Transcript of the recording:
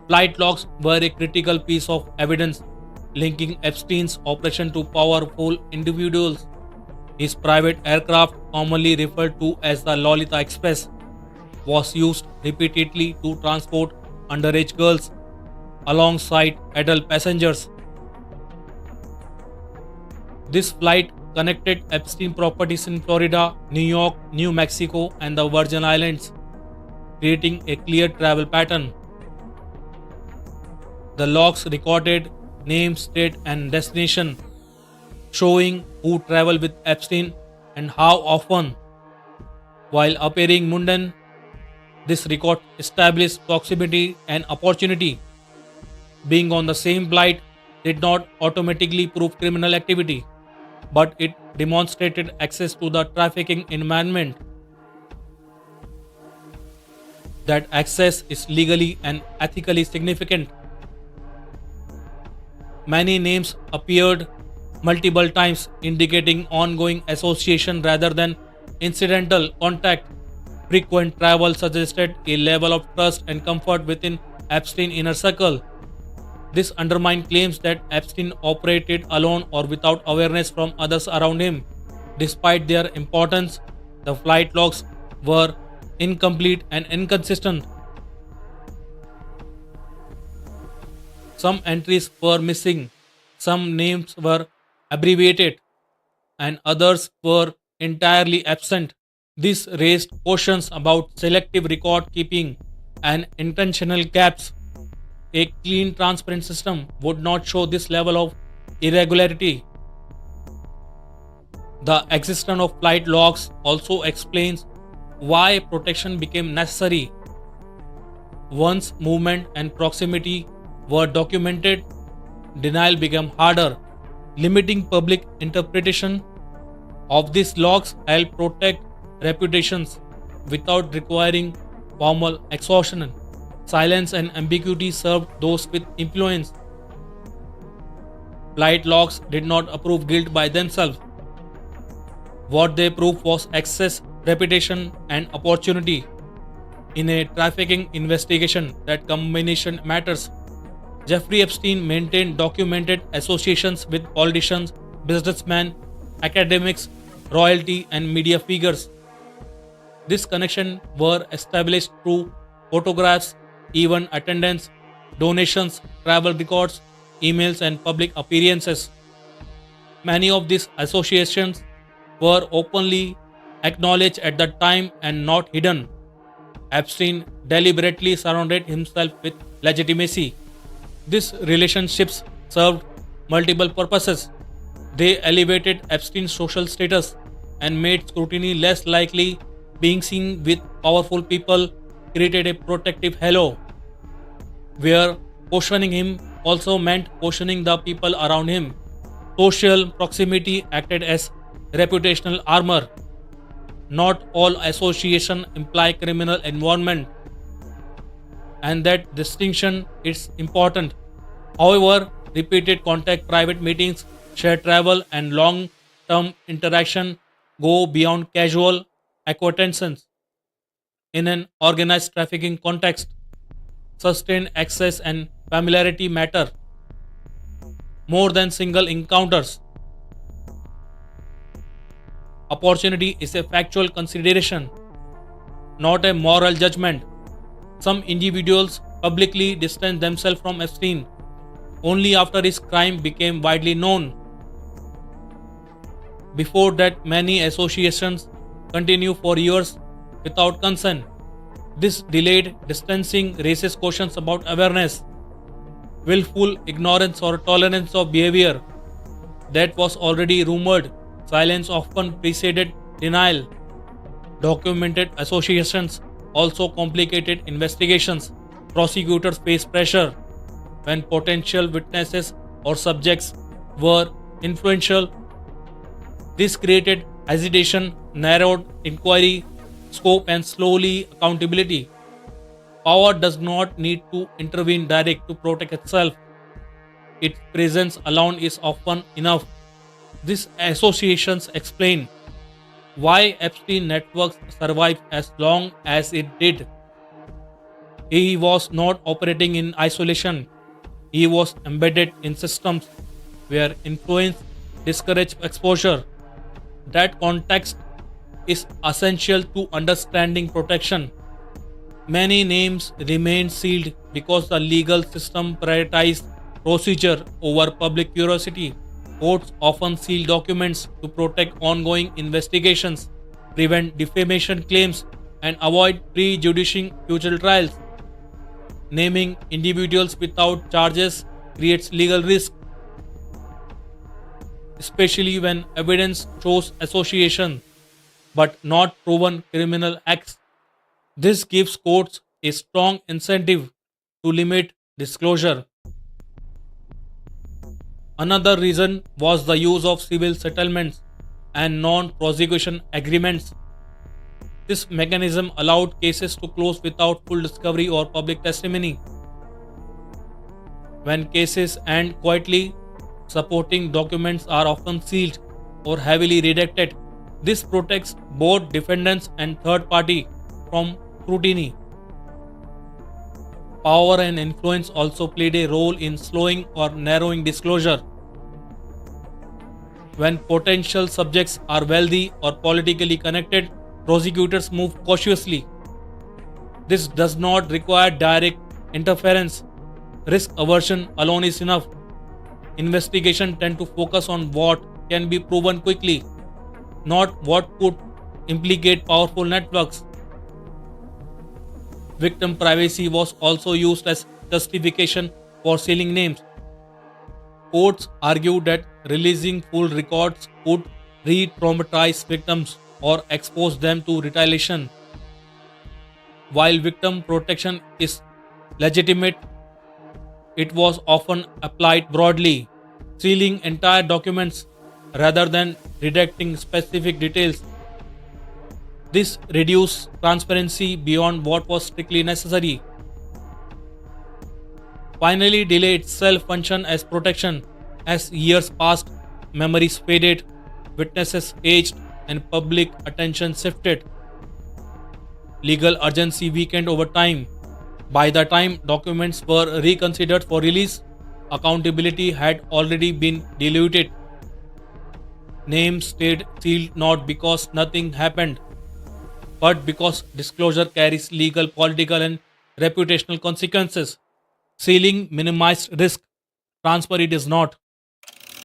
Flight logs were a critical piece of evidence linking Epstein's operation to powerful individuals. His private aircraft, commonly referred to as the Lolita Express, was used repeatedly to transport underage girls alongside adult passengers. This flight connected Epstein properties in Florida, New York, New Mexico, and the Virgin Islands, creating a clear travel pattern. The logs recorded name, state, and destination, showing who traveled with Epstein and how often. While appearing mundane, this record established proximity and opportunity. Being on the same flight did not automatically prove criminal activity, but it demonstrated access to the trafficking environment. That access is legally and ethically significant. Many names appeared multiple times, indicating ongoing association rather than incidental contact. Frequent travel suggested a level of trust and comfort within Epstein's inner circle. This undermined claims that Epstein operated alone or without awareness from others around him. Despite their importance, the flight logs were incomplete and inconsistent. Some entries were missing, some names were abbreviated, and others were entirely absent. This raised questions about selective record keeping and intentional gaps. A clean, transparent system would not show this level of irregularity. The existence of flight logs also explains why protection became necessary. Once movement and proximity were documented, denial became harder. Limiting public interpretation of these logs helped protect reputations without requiring formal exhaustion. Silence and ambiguity served those with influence. Flight logs did not approve guilt by themselves. What they proved was access, reputation, and opportunity. In a trafficking investigation, that combination matters. Jeffrey Epstein maintained documented associations with politicians, businessmen, academics, royalty, and media figures. This connection were established through photographs, event attendance, donations, travel records, emails, and public appearances. Many of these associations were openly acknowledged at the time and not hidden. Epstein deliberately surrounded himself with legitimacy. These relationships served multiple purposes. They elevated Epstein's social status and made scrutiny less likely. Being seen with powerful people created a protective halo, where questioning him also meant questioning the people around him. Social proximity acted as reputational armor. Not all association imply criminal involvement, and that distinction is important. However, repeated contact, private meetings, shared travel, and long-term interaction go beyond casual acquaintances. In an organized trafficking context, sustained access and familiarity matter more than single encounters. Opportunity is a factual consideration, not a moral judgment. Some individuals publicly distanced themselves from Epstein only after his crime became widely known. Before that, many associations continue for years without consent. This delayed distancing raises questions about awareness, willful ignorance, or tolerance of behavior that was already rumored. Silence often preceded denial. Documented associations also complicated investigations. Prosecutors faced pressure when potential witnesses or subjects were influential. This created hesitation, narrowed inquiry scope, and slowly accountability. Power does not need to intervene direct to protect itself. Its presence alone is often enough. These associations explain why Epstein networks survived as long as it did. He was not operating in isolation. He was embedded in systems where influence discouraged exposure. That context is essential to understanding protection. Many names remain sealed because the legal system prioritized procedure over public curiosity. Courts often seal documents to protect ongoing investigations, prevent defamation claims, and avoid prejudicing future trials. Naming individuals without charges creates legal risk, especially when evidence shows association but not proven criminal acts. This gives courts a strong incentive to limit disclosure. Another reason was the use of civil settlements and non prosecution agreements. This mechanism allowed cases to close without full discovery or public testimony. When cases end quietly, supporting documents are often sealed or heavily redacted. This protects both defendants and third party from scrutiny. Power and influence also played a role in slowing or narrowing disclosure. When potential subjects are wealthy or politically connected, prosecutors move cautiously. This does not require direct interference. Risk aversion alone is enough. Investigation tend to focus on what can be proven quickly, not what could implicate powerful networks. Victim privacy was also used as justification for sealing names. Courts argued that releasing full records could re traumatize victims or expose them to retaliation. While victim protection is legitimate, it was often applied broadly, sealing entire documents rather than redacting specific details. This reduced transparency beyond what was strictly necessary. Finally, delay itself functioned as protection. As years passed, memories faded, witnesses aged, and public attention shifted. Legal urgency weakened over time. By the time documents were reconsidered for release, accountability had already been diluted. Names stayed sealed not because nothing happened, but because disclosure carries legal, political, and reputational consequences. Sealing minimized risk, transfer it is not.